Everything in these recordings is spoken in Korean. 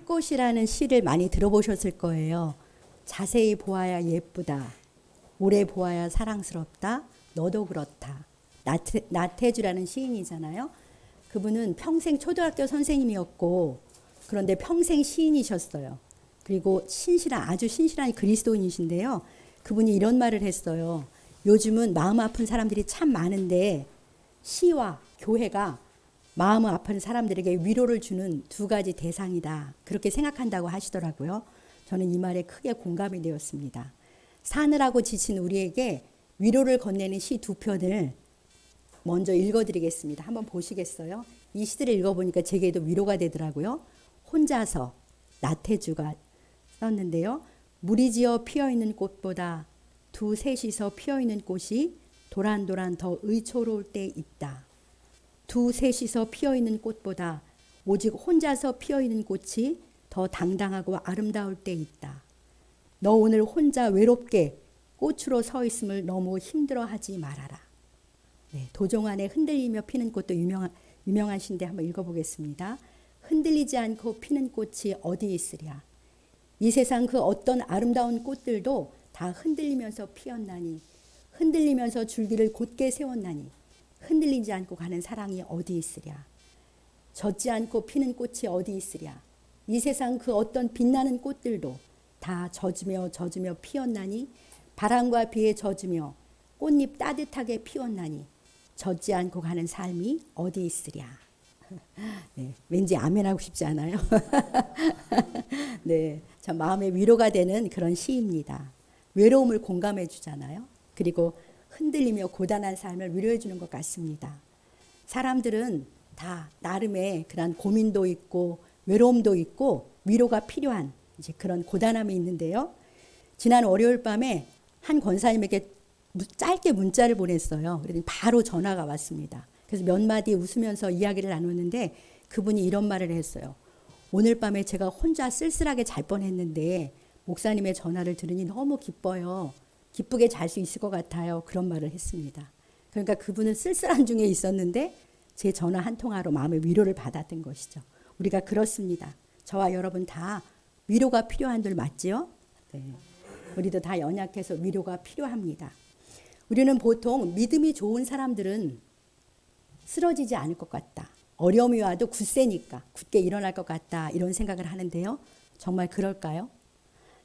풀꽃이라는 시를 많이 들어보셨을 거예요. 자세히 보아야 예쁘다. 오래 보아야 사랑스럽다. 너도 그렇다. 나태주라는 시인이잖아요. 그분은 평생 초등학교 선생님이었고 그런데 평생 시인이셨어요. 그리고 아주 신실한 그리스도인이신데요. 그분이 이런 말을 했어요. 요즘은 마음 아픈 사람들이 참 많은데 시와 교회가 마음 아픈 사람들에게 위로를 주는 두 가지 대상이다. 그렇게 생각한다고 하시더라고요. 저는 이 말에 크게 공감이 되었습니다. 사느라고 지친 우리에게 위로를 건네는 시 두 편을 먼저 읽어드리겠습니다. 한번 보시겠어요? 이 시들을 읽어보니까 제게도 위로가 되더라고요. 혼자서 나태주가 썼는데요. 무리지어 피어있는 꽃보다 두셋이서 피어있는 꽃이 도란도란 더 의초로울 때 있다. 두셋이서 피어있는 꽃보다 오직 혼자서 피어있는 꽃이 더 당당하고 아름다울 때 있다. 너 오늘 혼자 외롭게 꽃으로 서 있음을 너무 힘들어하지 말아라. 네, 도종안에 흔들리며 피는 꽃도 유명한 시인데 한번 읽어보겠습니다. 흔들리지 않고 피는 꽃이 어디 있으랴. 이 세상 그 어떤 아름다운 꽃들도 다 흔들리면서 피었나니 흔들리면서 줄기를 곧게 세웠나니 흔들리지 않고 가는 사랑이 어디 있으랴. 젖지 않고 피는 꽃이 어디 있으랴. 이 세상 그 어떤 빛나는 꽃들도 다 젖으며 피었나니 바람과 비에 젖으며 꽃잎 따뜻하게 피웠나니 젖지 않고 가는 삶이 어디 있으랴. 네, 왠지 아멘하고 싶지 않아요? 네, 참 마음에 위로가 되는 그런 시입니다. 외로움을 공감해 주잖아요. 그리고 흔들리며 고단한 삶을 위로해 주는 것 같습니다. 사람들은 다 나름의 그런 고민도 있고 외로움도 있고 위로가 필요한 이제 그런 고단함이 있는데요. 지난 월요일 밤에 한 권사님에게 짧게 문자를 보냈어요. 그랬더니 바로 전화가 왔습니다. 그래서 몇 마디 웃으면서 이야기를 나눴는데 그분이 이런 말을 했어요. 오늘 밤에 제가 혼자 쓸쓸하게 잘 뻔했는데 목사님의 전화를 들으니 너무 기뻐요. 기쁘게 잘 수 있을 것 같아요. 그런 말을 했습니다. 그러니까 그분은 쓸쓸한 중에 있었는데 제 전화 한 통화로 마음의 위로를 받았던 것이죠. 우리가 그렇습니다. 저와 여러분 다 위로가 필요한 들 맞지요? 네. 우리도 다 연약해서 위로가 필요합니다. 우리는 보통 믿음이 좋은 사람들은 쓰러지지 않을 것 같다. 어려움이 와도 굳세니까 굳게 일어날 것 같다. 이런 생각을 하는데요. 정말 그럴까요?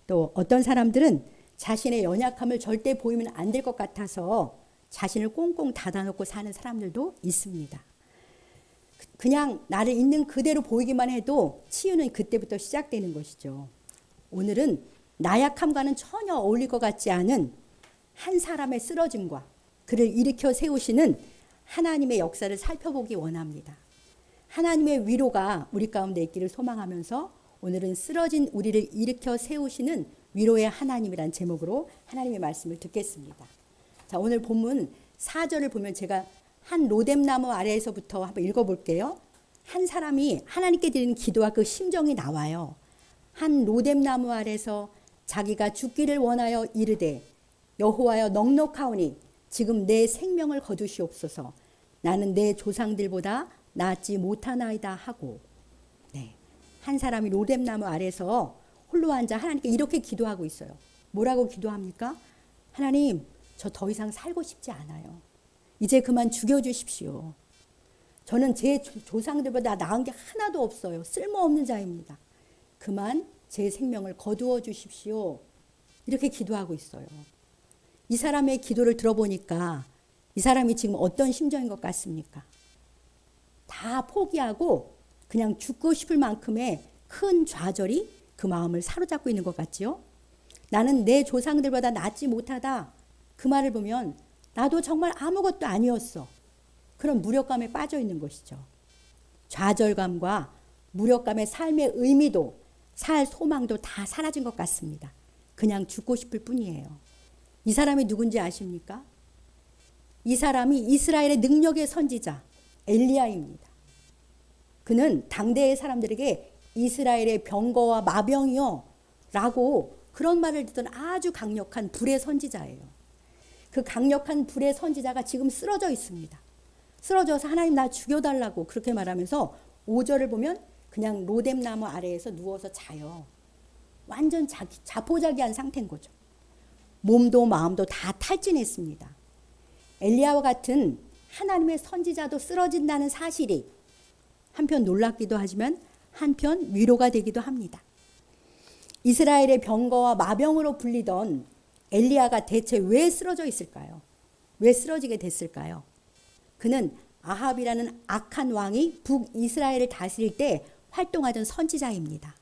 또 어떤 사람들은 자신의 연약함을 절대 보이면 안 될 것 같아서 자신을 꽁꽁 닫아놓고 사는 사람들도 있습니다. 그냥 나를 있는 그대로 보이기만 해도 치유는 그때부터 시작되는 것이죠. 오늘은 나약함과는 전혀 어울릴 것 같지 않은 한 사람의 쓰러짐과 그를 일으켜 세우시는 하나님의 역사를 살펴보기 원합니다. 하나님의 위로가 우리 가운데 있기를 소망하면서 오늘은 쓰러진 우리를 일으켜 세우시는 위로의 하나님이란 제목으로 하나님의 말씀을 듣겠습니다. 자, 오늘 본문 4절을 보면 제가 한 로뎀나무 아래에서부터 한번 읽어볼게요. 한 사람이 하나님께 드리는 기도와 그 심정이 나와요. 한 로뎀나무 아래서 자기가 죽기를 원하여 이르되 여호와여 넉넉하오니 지금 내 생명을 거두시옵소서. 나는 내 조상들보다 낫지 못하나이다 하고. 네, 한 사람이 로뎀나무 아래서 홀로 앉아 하나님께 이렇게 기도하고 있어요. 뭐라고 기도합니까? 하나님, 저 더 이상 살고 싶지 않아요. 이제 그만 죽여주십시오. 저는 제 조상들보다 나은 게 하나도 없어요. 쓸모없는 자입니다. 그만 제 생명을 거두어 주십시오. 이렇게 기도하고 있어요. 이 사람의 기도를 들어보니까 이 사람이 지금 어떤 심정인 것 같습니까? 다 포기하고 그냥 죽고 싶을 만큼의 큰 좌절이 그 마음을 사로잡고 있는 것 같지요? 나는 내 조상들보다 낫지 못하다. 그 말을 보면 나도 정말 아무것도 아니었어. 그런 무력감에 빠져 있는 것이죠. 좌절감과 무력감의 삶의 의미도 살 소망도 다 사라진 것 같습니다. 그냥 죽고 싶을 뿐이에요. 이 사람이 누군지 아십니까? 이 사람이 이스라엘의 능력의 선지자 엘리야입니다. 그는 당대의 사람들에게 이스라엘의 병거와 마병이요 라고 그런 말을 듣던 아주 강력한 불의 선지자예요. 그 강력한 불의 선지자가 지금 쓰러져 있습니다. 쓰러져서 하나님 나 죽여달라고 그렇게 말하면서 5절을 보면 그냥 로뎀나무 아래에서 누워서 자요. 완전 자포자기한 상태인 거죠. 몸도 마음도 다 탈진했습니다. 엘리야와 같은 하나님의 선지자도 쓰러진다는 사실이 한편 놀랍기도 하지만 한편 위로가 되기도 합니다. 이스라엘의 병거와 마병으로 불리던 엘리야가 대체 왜 쓰러져 있을까요? 왜 쓰러지게 됐을까요? 그는 아합이라는 악한 왕이 북이스라엘을 다스릴 때 활동하던 선지자입니다.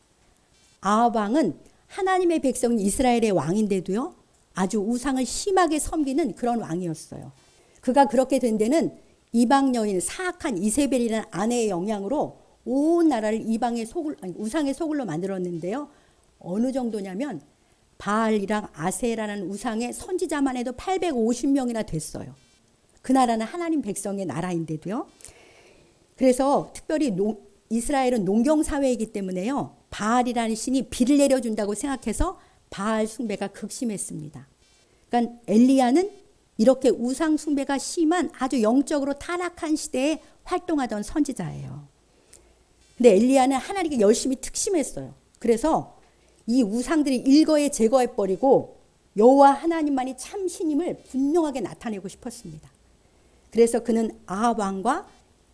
아합 왕은 하나님의 백성 이스라엘의 왕인데도요, 아주 우상을 심하게 섬기는 그런 왕이었어요. 그가 그렇게 된 데는 이방 여인 사악한 이세벨이라는 아내의 영향으로 온 나라를 우상의 소굴로 만들었는데요. 어느 정도냐면 바알이랑 아세라는 우상의 선지자만 해도 850명이나 됐어요. 그 나라는 하나님 백성의 나라인데도요. 그래서 특별히 이스라엘은 농경사회이기 때문에요. 바알이라는 신이 비를 내려준다고 생각해서 바알 숭배가 극심했습니다. 그러니까 엘리야는 이렇게 우상 숭배가 심한 아주 영적으로 타락한 시대에 활동하던 선지자예요. 근데 엘리야는 하나님께 열심히 특심했어요. 그래서 이 우상들이 일거에 제거해버리고 여호와 하나님만이 참 신임을 분명하게 나타내고 싶었습니다. 그래서 그는 아합 왕과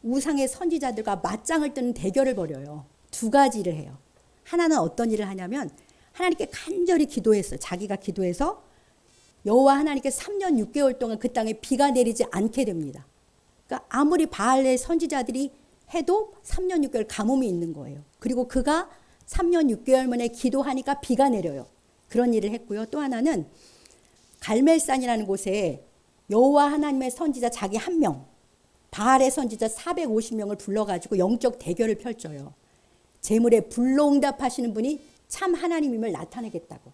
우상의 선지자들과 맞짱을 뜨는 대결을 벌여요. 두 가지를 해요. 하나는 어떤 일을 하냐면 하나님께 간절히 기도했어요. 자기가 기도해서 여호와 하나님께 3년 6개월 동안 그 땅에 비가 내리지 않게 됩니다. 그러니까 아무리 바알의 선지자들이 해도 3년 6개월 가뭄이 있는 거예요. 그리고 그가 3년 6개월 만에 기도하니까 비가 내려요. 그런 일을 했고요. 또 하나는 갈멜산이라는 곳에 여호와 하나님의 선지자 자기 한 명, 바알의 선지자 450명을 불러가지고 영적 대결을 펼쳐요. 재물에 불로응답하시는 분이 참 하나님임을 나타내겠다고.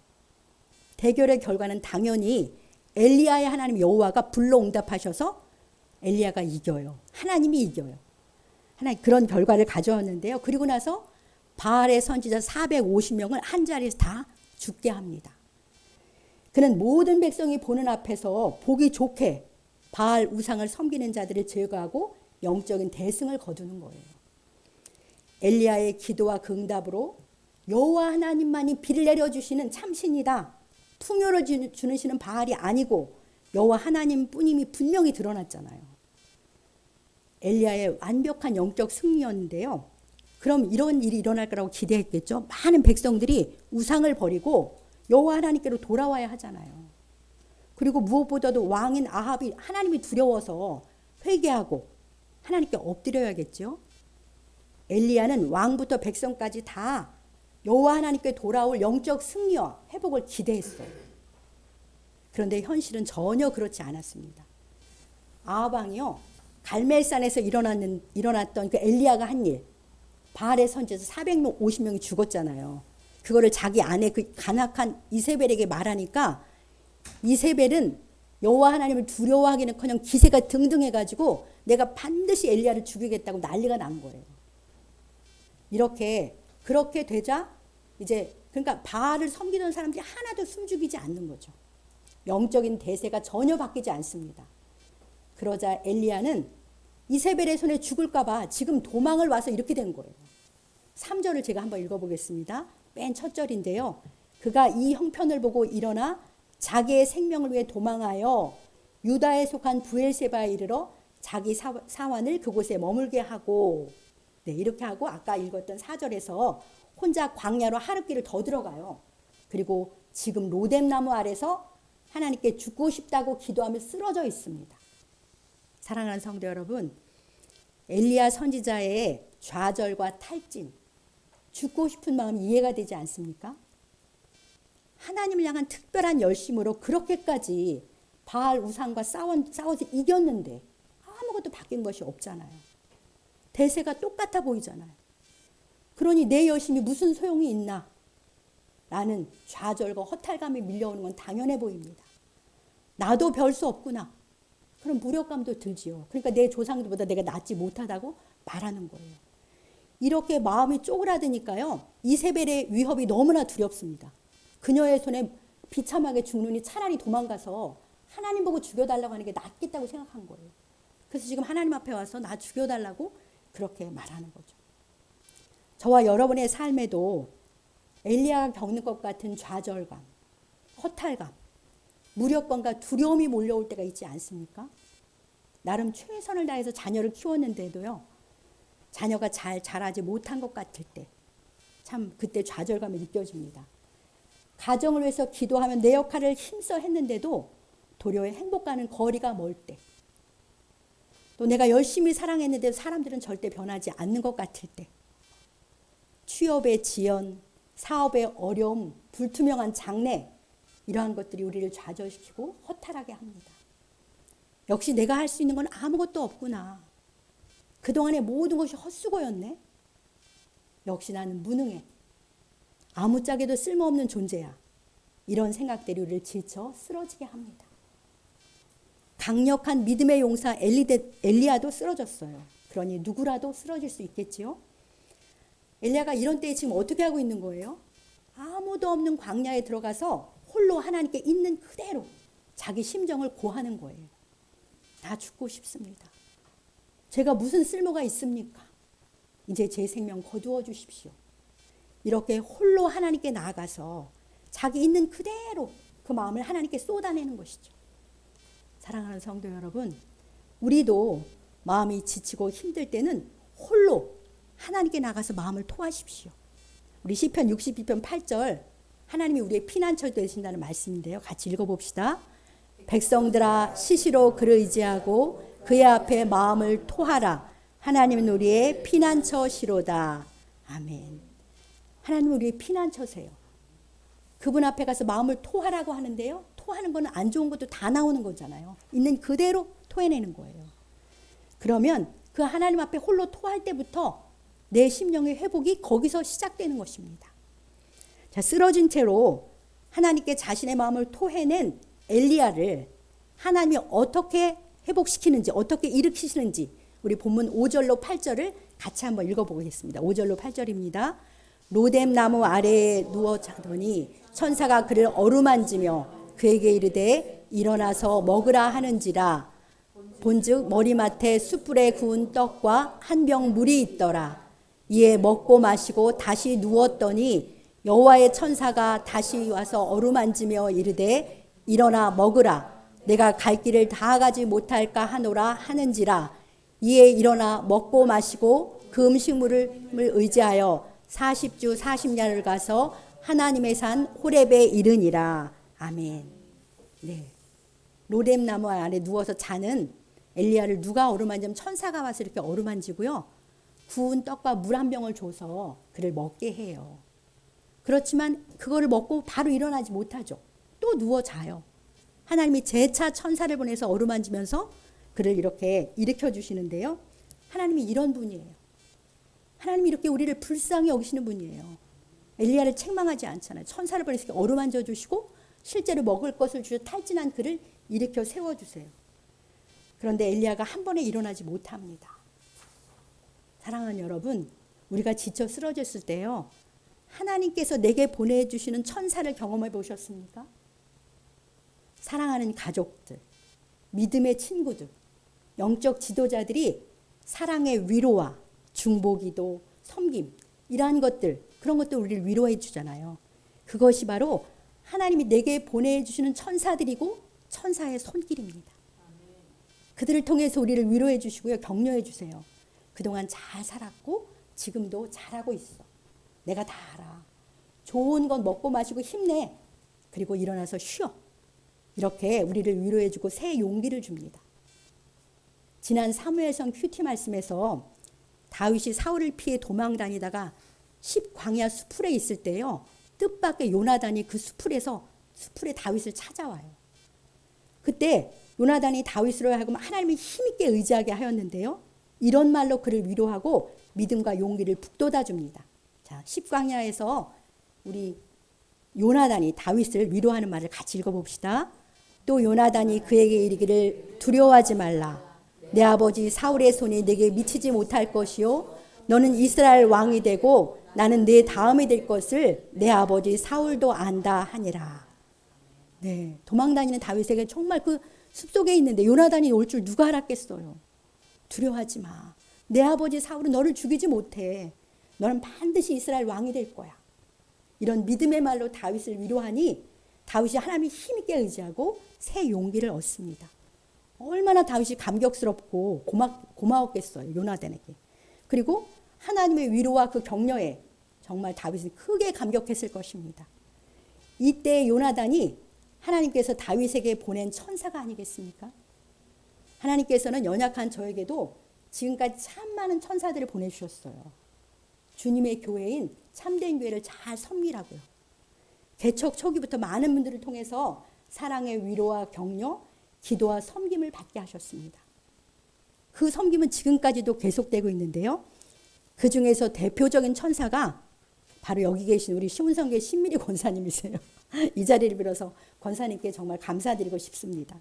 대결의 결과는 당연히 엘리야의 하나님 여호와가 불로응답하셔서 엘리야가 이겨요. 하나님이 이겨요. 하나님 그런 결과를 가져왔는데요. 그리고 나서 바알의 선지자 450명을 한 자리에서 다 죽게 합니다. 그는 모든 백성이 보는 앞에서 보기 좋게 바알 우상을 섬기는 자들을 제거하고 영적인 대승을 거두는 거예요. 엘리야의 기도와 그 응답으로 여호와 하나님만이 비를 내려주시는 참신이다. 풍요를 주는 신은 바알이 아니고 여호와 하나님뿐임이 분명히 드러났잖아요. 엘리야의 완벽한 영적 승리였는데요. 그럼 이런 일이 일어날 거라고 기대했겠죠. 많은 백성들이 우상을 버리고 여호와 하나님께로 돌아와야 하잖아요. 그리고 무엇보다도 왕인 아합이 하나님이 두려워서 회개하고 하나님께 엎드려야겠죠. 엘리야는 왕부터 백성까지 다 여호와 하나님께 돌아올 영적 승리와 회복을 기대했어요. 그런데 현실은 전혀 그렇지 않았습니다. 아합 왕이요, 갈멜산에서 일어났던 그 엘리야가 한 일, 바알의 선지자 450명이 죽었잖아요. 그거를 자기 아내 그 간악한 이세벨에게 말하니까 이세벨은 여호와 하나님을 두려워하기는커녕 기세가 등등해가지고 내가 반드시 엘리야를 죽이겠다고 난리가 난 거예요. 그렇게 되자 이제 그러니까 바알을 섬기던 사람들이 하나도 숨죽이지 않는 거죠. 영적인 대세가 전혀 바뀌지 않습니다. 그러자 엘리야는 이세벨의 손에 죽을까 봐 지금 도망을 와서 이렇게 된 거예요. 3절을 제가 한번 읽어보겠습니다. 맨 첫 절인데요. 그가 이 형편을 보고 일어나 자기의 생명을 위해 도망하여 유다에 속한 부엘세바에 이르러 자기 사환을 그곳에 머물게 하고, 네, 이렇게 하고 아까 읽었던 4절에서 혼자 광야로 하룻길을 더 들어가요. 그리고 지금 로뎀나무 아래서 하나님께 죽고 싶다고 기도하며 쓰러져 있습니다. 사랑하는 성도 여러분, 엘리야 선지자의 좌절과 탈진, 죽고 싶은 마음이 이해가 되지 않습니까? 하나님을 향한 특별한 열심으로 그렇게까지 바알 우상과 싸워서 이겼는데 아무것도 바뀐 것이 없잖아요. 대세가 똑같아 보이잖아요. 그러니 내 열심이 무슨 소용이 있나? 라는 좌절과 허탈감이 밀려오는 건 당연해 보입니다. 나도 별 수 없구나. 그런 무력감도 들지요. 그러니까 내 조상들보다 내가 낫지 못하다고 말하는 거예요. 이렇게 마음이 쪼그라드니까요. 이세벨의 위협이 너무나 두렵습니다. 그녀의 손에 비참하게 죽느니 차라리 도망가서 하나님 보고 죽여달라고 하는 게 낫겠다고 생각한 거예요. 그래서 지금 하나님 앞에 와서 나 죽여달라고 그렇게 말하는 거죠. 저와 여러분의 삶에도 엘리야가 겪는 것 같은 좌절감, 허탈감, 무력감과 두려움이 몰려올 때가 있지 않습니까? 나름 최선을 다해서 자녀를 키웠는데도요, 자녀가 잘 자라지 못한 것 같을 때 참 그때 좌절감이 느껴집니다. 가정을 위해서 기도하면 내 역할을 힘써 했는데도 도리어 행복과는 거리가 멀 때, 또 내가 열심히 사랑했는데 사람들은 절대 변하지 않는 것 같을 때, 취업의 지연, 사업의 어려움, 불투명한 장래, 이러한 것들이 우리를 좌절시키고 허탈하게 합니다. 역시 내가 할 수 있는 건 아무것도 없구나. 그동안의 모든 것이 헛수고였네. 역시 나는 무능해. 아무짝에도 쓸모없는 존재야. 이런 생각들이 우리를 지쳐 쓰러지게 합니다. 강력한 믿음의 용사 엘리야도 쓰러졌어요. 그러니 누구라도 쓰러질 수 있겠지요. 엘리야가 이런 때에 지금 어떻게 하고 있는 거예요? 아무도 없는 광야에 들어가서 홀로 하나님께 있는 그대로 자기 심정을 고하는 거예요. 나 죽고 싶습니다. 제가 무슨 쓸모가 있습니까? 이제 제 생명 거두어 주십시오. 이렇게 홀로 하나님께 나아가서 자기 있는 그대로 그 마음을 하나님께 쏟아내는 것이죠. 사랑하는 성도 여러분, 우리도 마음이 지치고 힘들 때는 홀로 하나님께 나가서 마음을 토하십시오. 우리 시편 62편 8절, 하나님이 우리의 피난처 되신다는 말씀인데요. 같이 읽어봅시다. 백성들아 시시로 그를 의지하고 그의 앞에 마음을 토하라. 하나님은 우리의 피난처시로다. 아멘. 하나님은 우리의 피난처세요. 그분 앞에 가서 마음을 토하라고 하는데요. 토하는 거는 안 좋은 것도 다 나오는 거잖아요. 있는 그대로 토해내는 거예요. 그러면 그 하나님 앞에 홀로 토할 때부터 내 심령의 회복이 거기서 시작되는 것입니다. 자, 쓰러진 채로 하나님께 자신의 마음을 토해낸 엘리야를 하나님이 어떻게 회복시키는지, 어떻게 일으키시는지 우리 본문 5절로 8절을 같이 한번 읽어보겠습니다. 5절로 8절입니다. 로뎀 나무 아래에 누워 자더니 천사가 그를 어루만지며 그에게 이르되 일어나서 먹으라 하는지라. 본즉 머리맡에 숯불에 구운 떡과 한 병 물이 있더라. 이에 먹고 마시고 다시 누웠더니 여호와의 천사가 다시 와서 어루만지며 이르되 일어나 먹으라. 내가 갈 길을 다 가지 못할까 하노라 하는지라. 이에 일어나 먹고 마시고 그 음식물을 의지하여 40주 40년을 가서 하나님의 산 호렙에 이르니라. 아멘. 네. 로뎀 나무 아래 누워서 자는 엘리야를 누가 어루만지면 천사가 와서 이렇게 어루만지고요. 구운 떡과 물 한 병을 줘서 그를 먹게 해요. 그렇지만 그거를 먹고 바로 일어나지 못하죠. 또 누워 자요. 하나님이 재차 천사를 보내서 어루만지면서 그를 이렇게 일으켜 주시는데요. 하나님이 이런 분이에요. 하나님이 이렇게 우리를 불쌍히 여기시는 분이에요. 엘리야를 책망하지 않잖아요. 천사를 보내서 이렇게 어루만져 주시고 실제로 먹을 것을 주셔 탈진한 그를 일으켜 세워주세요. 그런데 엘리야가 한 번에 일어나지 못합니다. 사랑하는 여러분, 우리가 지쳐 쓰러졌을 때요, 하나님께서 내게 보내주시는 천사를 경험해 보셨습니까? 사랑하는 가족들, 믿음의 친구들, 영적 지도자들이 사랑의 위로와 중보기도, 섬김, 이러한 것들, 그런 것들 우리를 위로해 주잖아요. 그것이 바로 하나님이 내게 보내주시는 천사들이고 천사의 손길입니다. 그들을 통해서 우리를 위로해 주시고요, 격려해 주세요. 그동안 잘 살았고 지금도 잘하고 있어. 내가 다 알아. 좋은 건 먹고 마시고 힘내. 그리고 일어나서 쉬어. 이렇게 우리를 위로해 주고 새 용기를 줍니다. 지난 사무엘상 큐티 말씀에서 다윗이 사울을 피해 도망 다니다가 10광야 수풀에 있을 때요, 뜻밖의 요나단이 그 수풀에 다윗을 찾아와요. 그때 요나단이 다윗으로 하여금 하나님을 힘있게 의지하게 하였는데요, 이런 말로 그를 위로하고 믿음과 용기를 북돋아 줍니다. 자, 10광야에서 우리 요나단이 다윗을 위로하는 말을 같이 읽어봅시다. 또 요나단이 그에게 이르기를 두려워하지 말라. 내 아버지 사울의 손이 내게 미치지 못할 것이요 너는 이스라엘 왕이 되고 나는 내 다음이 될 것을 내 아버지 사울도 안다 하니라. 네, 도망다니는 다윗에게 정말 그 숲속에 있는데 요나단이 올 줄 누가 알았겠어요. 두려워하지 마. 내 아버지 사울은 너를 죽이지 못해. 너는 반드시 이스라엘 왕이 될 거야. 이런 믿음의 말로 다윗을 위로하니 다윗이 하나님의 힘있게 의지하고 새 용기를 얻습니다. 얼마나 다윗이 감격스럽고 고마웠겠어요. 요나단에게. 그리고 하나님의 위로와 그 격려에 정말 다윗은 크게 감격했을 것입니다. 이때 요나단이 하나님께서 다윗에게 보낸 천사가 아니겠습니까? 하나님께서는 연약한 저에게도 지금까지 참 많은 천사들을 보내주셨어요. 주님의 교회인 참된 교회를 잘 섬기라고요. 개척 초기부터 많은 분들을 통해서 사랑의 위로와 격려, 기도와 섬김을 받게 하셨습니다. 그 섬김은 지금까지도 계속되고 있는데요. 그 중에서 대표적인 천사가 바로 여기 계신 우리 시온성교회 신미리 권사님이세요. 이 자리를 빌어서 권사님께 정말 감사드리고 싶습니다.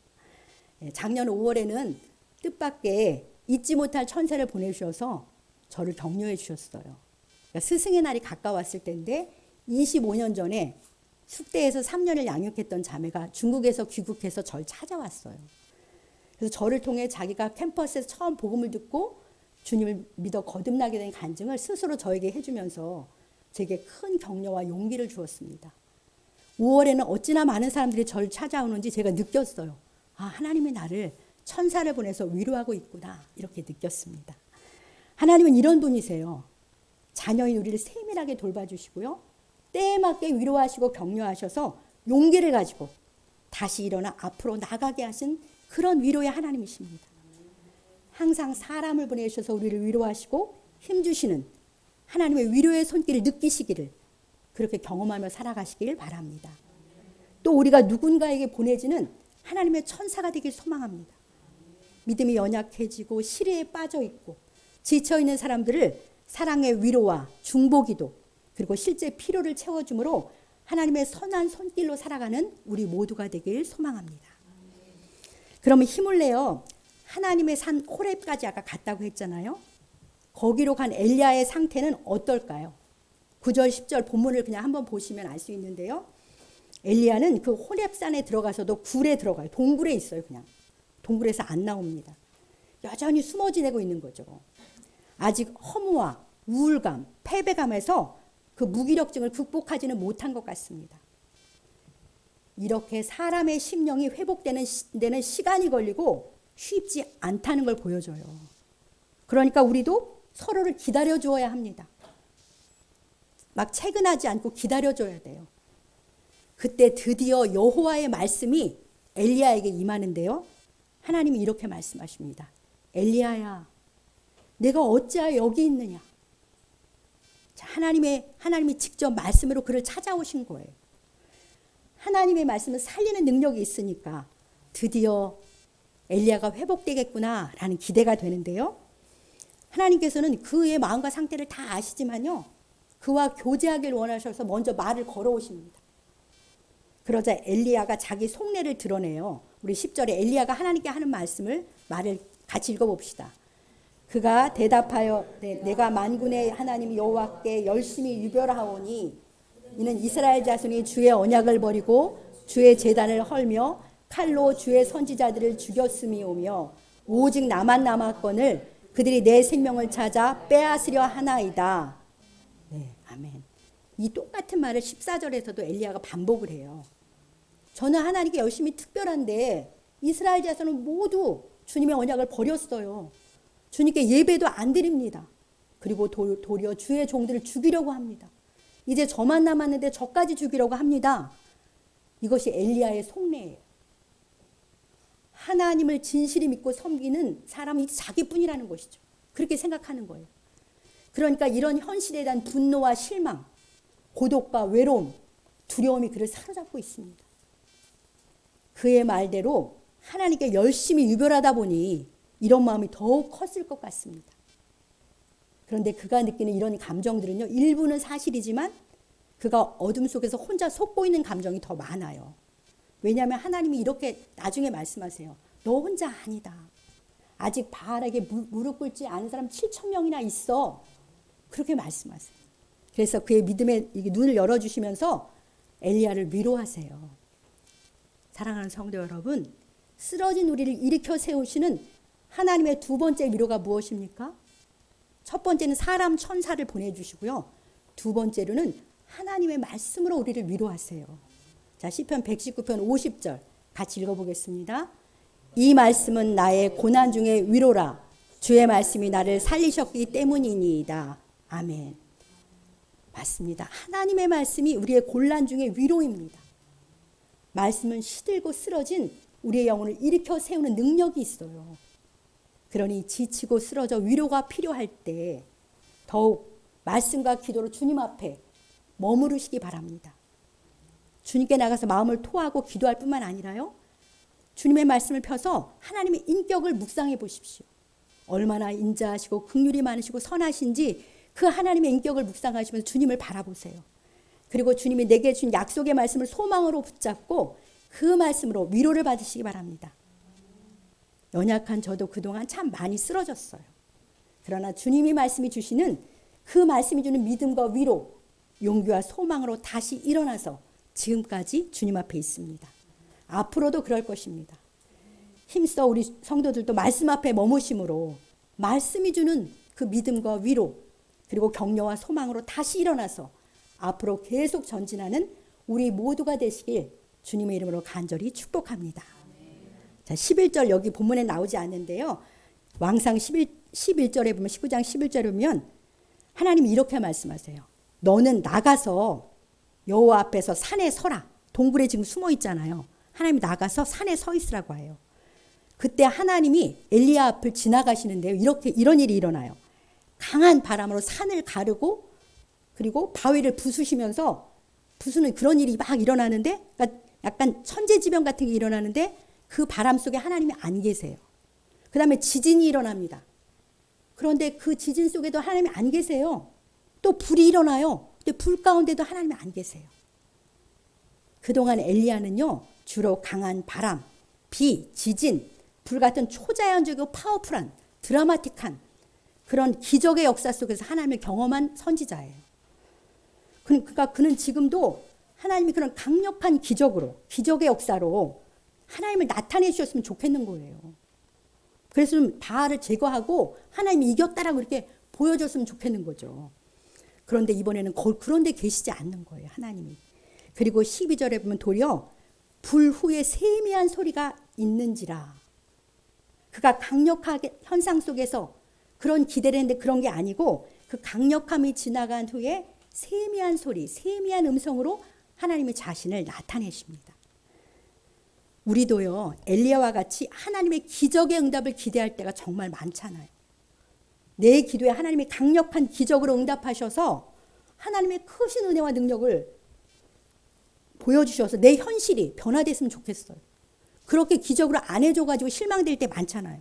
작년 5월에는 뜻밖의 잊지 못할 천사를 보내주셔서 저를 격려해 주셨어요. 그러니까 스승의 날이 가까웠을 때인데 25년 전에 숙대에서 3년을 양육했던 자매가 중국에서 귀국해서 저를 찾아왔어요. 그래서 저를 통해 자기가 캠퍼스에서 처음 복음을 듣고 주님을 믿어 거듭나게 된 간증을 스스로 저에게 해주면서 제게 큰 격려와 용기를 주었습니다. 5월에는 어찌나 많은 사람들이 저를 찾아오는지 제가 느꼈어요. 아, 하나님이 나를 천사를 보내서 위로하고 있구나 이렇게 느꼈습니다. 하나님은 이런 분이세요. 자녀인 우리를 세밀하게 돌봐주시고요. 때에 맞게 위로하시고 격려하셔서 용기를 가지고 다시 일어나 앞으로 나가게 하신 그런 위로의 하나님이십니다. 항상 사람을 보내셔서 우리를 위로하시고 힘주시는 하나님의 위로의 손길을 느끼시기를 그렇게 경험하며 살아가시길 바랍니다. 또 우리가 누군가에게 보내지는 하나님의 천사가 되길 소망합니다. 믿음이 연약해지고 시리에 빠져 있고 지쳐 있는 사람들을 사랑의 위로와 중보기도 그리고 실제 필요를 채워줌으로 하나님의 선한 손길로 살아가는 우리 모두가 되길 소망합니다. 그러면 힘을 내어 하나님의 산 호렙까지 아까 갔다고 했잖아요. 거기로 간 엘리야의 상태는 어떨까요? 9절 10절 본문을 그냥 한번 보시면 알 수 있는데요. 엘리야는 그 호렙산에 들어가서도 굴에 들어가요. 동굴에 있어요. 그냥 동굴에서 안 나옵니다. 여전히 숨어 지내고 있는 거죠. 아직 허무와 우울감, 패배감에서 그 무기력증을 극복하지는 못한 것 같습니다. 이렇게 사람의 심령이 회복되는 데는 시간이 걸리고 쉽지 않다는 걸 보여줘요. 그러니까 우리도 서로를 기다려 주어야 합니다. 막 채근하지 않고 기다려 줘야 돼요. 그때 드디어 여호와의 말씀이 엘리야에게 임하는데요. 하나님이 이렇게 말씀하십니다. 엘리야야, 내가 어찌하여 여기 있느냐? 자, 하나님이 직접 말씀으로 그를 찾아오신 거예요. 하나님의 말씀은 살리는 능력이 있으니까 드디어 엘리야가 회복되겠구나라는 기대가 되는데요. 하나님께서는 그의 마음과 상태를 다 아시지만요. 그와 교제하길 원하셔서 먼저 말을 걸어오십니다. 그러자 엘리야가 자기 속내를 드러내요. 우리 10절에 엘리야가 하나님께 하는 말을 같이 읽어봅시다. 그가 대답하여 내가 만군의 하나님 여호와께 열심히 유별하오니 이는 이스라엘 자손이 주의 언약을 버리고 주의 제단을 헐며 칼로 주의 선지자들을 죽였음이오며 오직 나만 남았거늘 그들이 내 생명을 찾아 빼앗으려 하나이다. 네, 아멘. 이 똑같은 말을 14절에서도 엘리야가 반복을 해요. 저는 하나님께 열심히 특별한데 이스라엘 자손은 모두 주님의 언약을 버렸어요. 주님께 예배도 안 드립니다. 그리고 도리어 주의 종들을 죽이려고 합니다. 이제 저만 남았는데 저까지 죽이려고 합니다. 이것이 엘리야의 속내예요. 하나님을 진실히 믿고 섬기는 사람이 자기뿐이라는 것이죠. 그렇게 생각하는 거예요. 그러니까 이런 현실에 대한 분노와 실망, 고독과 외로움, 두려움이 그를 사로잡고 있습니다. 그의 말대로 하나님께 열심히 유별하다 보니 이런 마음이 더욱 컸을 것 같습니다. 그런데 그가 느끼는 이런 감정들은요, 일부는 사실이지만 그가 어둠 속에서 혼자 속고 있는 감정이 더 많아요. 왜냐하면 하나님이 이렇게 나중에 말씀하세요. 너 혼자 아니다. 아직 바알에게 무릎 꿇지 않은 사람 7,000명이나 있어. 그렇게 말씀하세요. 그래서 그의 믿음의 눈을 열어주시면서 엘리야를 위로하세요. 사랑하는 성도 여러분, 쓰러진 우리를 일으켜 세우시는 하나님의 두 번째 위로가 무엇입니까? 첫 번째는 사람 천사를 보내주시고요. 두 번째로는 하나님의 말씀으로 우리를 위로하세요. 자, 시편 119편 50절 같이 읽어보겠습니다. 이 말씀은 나의 고난 중에 위로라. 주의 말씀이 나를 살리셨기 때문이니이다. 아멘. 맞습니다. 하나님의 말씀이 우리의 곤란 중에 위로입니다. 말씀은 시들고 쓰러진 우리의 영혼을 일으켜 세우는 능력이 있어요. 그러니 지치고 쓰러져 위로가 필요할 때 더욱 말씀과 기도로 주님 앞에 머무르시기 바랍니다. 주님께 나가서 마음을 토하고 기도할 뿐만 아니라요. 주님의 말씀을 펴서 하나님의 인격을 묵상해 보십시오. 얼마나 인자하시고 긍휼이 많으시고 선하신지 그 하나님의 인격을 묵상하시면서 주님을 바라보세요. 그리고 주님이 내게 준 약속의 말씀을 소망으로 붙잡고 그 말씀으로 위로를 받으시기 바랍니다. 연약한 저도 그동안 참 많이 쓰러졌어요. 그러나 주님이 말씀이 주시는 그 말씀이 주는 믿음과 위로, 용기와 소망으로 다시 일어나서 지금까지 주님 앞에 있습니다. 앞으로도 그럴 것입니다. 힘써 우리 성도들도 말씀 앞에 머무심으로 말씀이 주는 그 믿음과 위로 그리고 격려와 소망으로 다시 일어나서 앞으로 계속 전진하는 우리 모두가 되시길 주님의 이름으로 간절히 축복합니다. 자, 11절 여기 본문에 나오지 않는데요. 왕상 11절에 보면 19장 11절에 보면 하나님이 이렇게 말씀하세요. 너는 나가서 여호와 앞에서 산에 서라. 동굴에 지금 숨어 있잖아요. 하나님이 나가서 산에 서 있으라고 해요. 그때 하나님이 엘리야 앞을 지나가시는데요. 이런 일이 일어나요. 강한 바람으로 산을 가르고 그리고 바위를 부수시면서 부수는 그런 일이 막 일어나는데 그러니까 약간 천재지변 같은 게 일어나는데 그 바람 속에 하나님이 안 계세요. 그 다음에 지진이 일어납니다. 그런데 그 지진 속에도 하나님이 안 계세요. 또 불이 일어나요. 근데 불 가운데도 하나님이 안 계세요. 그동안 엘리야는요. 주로 강한 바람, 비, 지진, 불 같은 초자연적이고 파워풀한 드라마틱한 그런 기적의 역사 속에서 하나님을 경험한 선지자예요. 그러니까 그는 지금도 하나님이 그런 강력한 기적으로 기적의 역사로 하나님을 나타내 주셨으면 좋겠는 거예요. 그래서 좀 바알을 제거하고 하나님이 이겼다라고 이렇게 보여줬으면 좋겠는 거죠. 그런데 이번에는 그런 데 계시지 않는 거예요. 하나님이. 그리고 12절에 보면 도리어 불 후에 세미한 소리가 있는지라. 그가 강력하게 현상 속에서 그런 기대를 했는데 그런 게 아니고 그 강력함이 지나간 후에 세미한 소리, 세미한 음성으로 하나님의 자신을 나타내십니다. 우리도요, 엘리야와 같이 하나님의 기적의 응답을 기대할 때가 정말 많잖아요. 내 기도에 하나님이 강력한 기적으로 응답하셔서 하나님의 크신 은혜와 능력을 보여주셔서 내 현실이 변화됐으면 좋겠어요. 그렇게 기적으로 안 해줘가지고 실망될 때 많잖아요.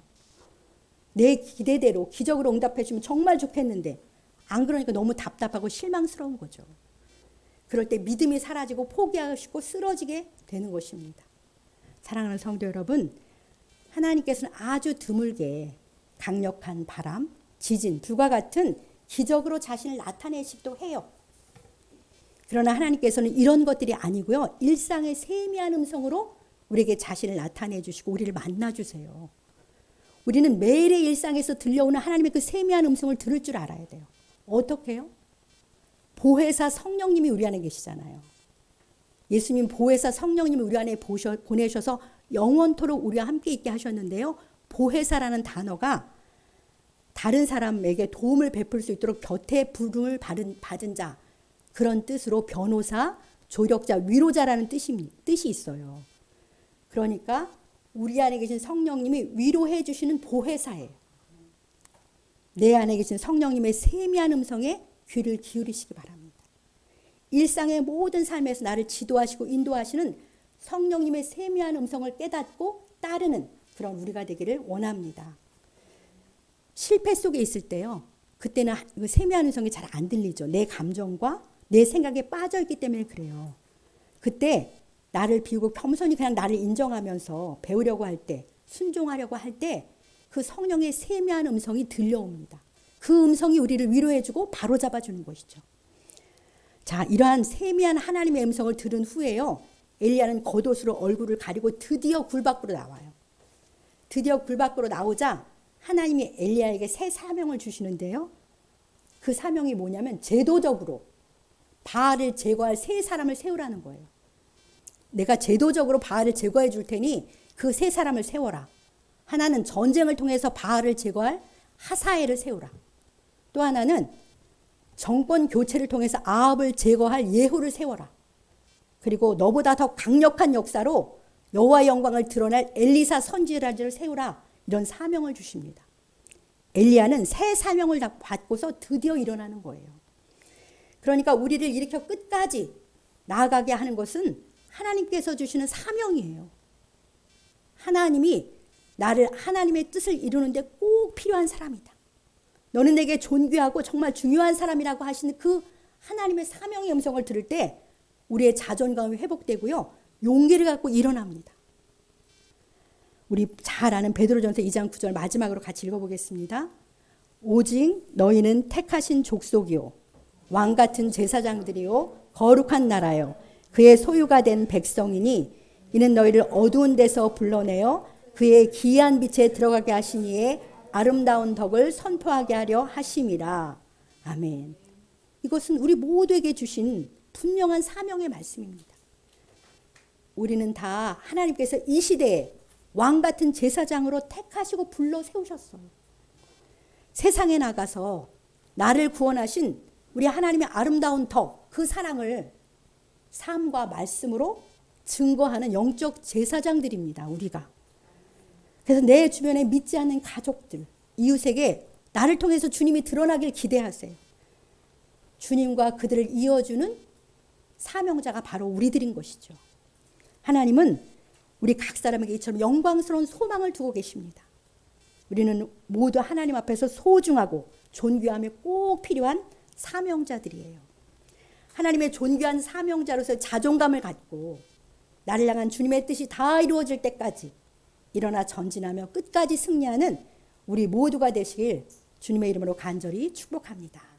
내 기대대로 기적으로 응답해주면 정말 좋겠는데 안 그러니까 너무 답답하고 실망스러운 거죠. 그럴 때 믿음이 사라지고 포기하시고 쓰러지게 되는 것입니다. 사랑하는 성도 여러분, 하나님께서는 아주 드물게 강력한 바람, 지진, 불과 같은 기적으로 자신을 나타내시기도 해요. 그러나 하나님께서는 이런 것들이 아니고요. 일상의 세미한 음성으로 우리에게 자신을 나타내 주시고 우리를 만나 주세요. 우리는 매일의 일상에서 들려오는 하나님의 그 세미한 음성을 들을 줄 알아야 돼요. 어떻게 해요? 보혜사 성령님이 우리 안에 계시잖아요. 예수님 보혜사 성령님을 우리 안에 보내셔서 영원토록 우리와 함께 있게 하셨는데요. 보혜사라는 단어가 다른 사람에게 도움을 베풀 수 있도록 곁에 부름을 받은 자, 그런 뜻으로 변호사, 조력자, 위로자라는 뜻이 있어요. 그러니까 우리 안에 계신 성령님이 위로해 주시는 보혜사예요. 내 안에 계신 성령님의 세미한 음성에 귀를 기울이시기 바랍니다. 일상의 모든 삶에서 나를 지도하시고 인도하시는 성령님의 세미한 음성을 깨닫고 따르는 그런 우리가 되기를 원합니다. 실패 속에 있을 때요. 그때는 그 세미한 음성이 잘 안 들리죠. 내 감정과 내 생각에 빠져있기 때문에 그래요. 그때 나를 비우고 겸손히 그냥 나를 인정하면서 배우려고 할 때, 순종하려고 할 때 그 성령의 세미한 음성이 들려옵니다. 그 음성이 우리를 위로해주고 바로잡아주는 것이죠. 자, 이러한 세미한 하나님의 음성을 들은 후에요. 엘리야는 겉옷으로 얼굴을 가리고 드디어 굴 밖으로 나와요. 드디어 굴 밖으로 나오자 하나님이 엘리야에게 새 사명을 주시는데요. 그 사명이 뭐냐면 제도적으로 바알을 제거할 세 사람을 세우라는 거예요. 내가 제도적으로 바알을 제거해 줄 테니 그 세 사람을 세워라. 하나는 전쟁을 통해서 바알을 제거할 하사엘을 세우라. 또 하나는 정권 교체를 통해서 아합을 제거할 예후를 세워라. 그리고 너보다 더 강력한 역사로 여호와의 영광을 드러낼 엘리사 선지자를 세우라. 이런 사명을 주십니다. 엘리야는 새 사명을 받고서 드디어 일어나는 거예요. 그러니까 우리를 이렇게 끝까지 나아가게 하는 것은 하나님께서 주시는 사명이에요. 하나님이 나를 하나님의 뜻을 이루는데 꼭 필요한 사람이다. 너는 내게 존귀하고 정말 중요한 사람이라고 하시는 그 하나님의 사명의 음성을 들을 때 우리의 자존감이 회복되고요. 용기를 갖고 일어납니다. 우리 잘 아는 베드로전서 2장 9절 마지막으로 같이 읽어보겠습니다. 오직 너희는 택하신 족속이요 왕 같은 제사장들이요 거룩한 나라요 그의 소유가 된 백성이니 이는 너희를 어두운 데서 불러내어 그의 기이한 빛에 들어가게 하시니에 아름다운 덕을 선포하게 하려 하심이라. 아멘. 이것은 우리 모두에게 주신 분명한 사명의 말씀입니다. 우리는 다 하나님께서 이 시대에 왕 같은 제사장으로 택하시고 불러 세우셨어요. 세상에 나가서 나를 구원하신 우리 하나님의 아름다운 덕, 그 사랑을 삶과 말씀으로 증거하는 영적 제사장들입니다. 우리가. 그래서 내 주변에 믿지 않는 가족들, 이웃에게 나를 통해서 주님이 드러나길 기대하세요. 주님과 그들을 이어주는 사명자가 바로 우리들인 것이죠. 하나님은 우리 각 사람에게 이처럼 영광스러운 소망을 두고 계십니다. 우리는 모두 하나님 앞에서 소중하고 존귀함이 꼭 필요한 사명자들이에요. 하나님의 존귀한 사명자로서 자존감을 갖고 나를 향한 주님의 뜻이 다 이루어질 때까지 일어나 전진하며 끝까지 승리하는 우리 모두가 되시길 주님의 이름으로 간절히 축복합니다.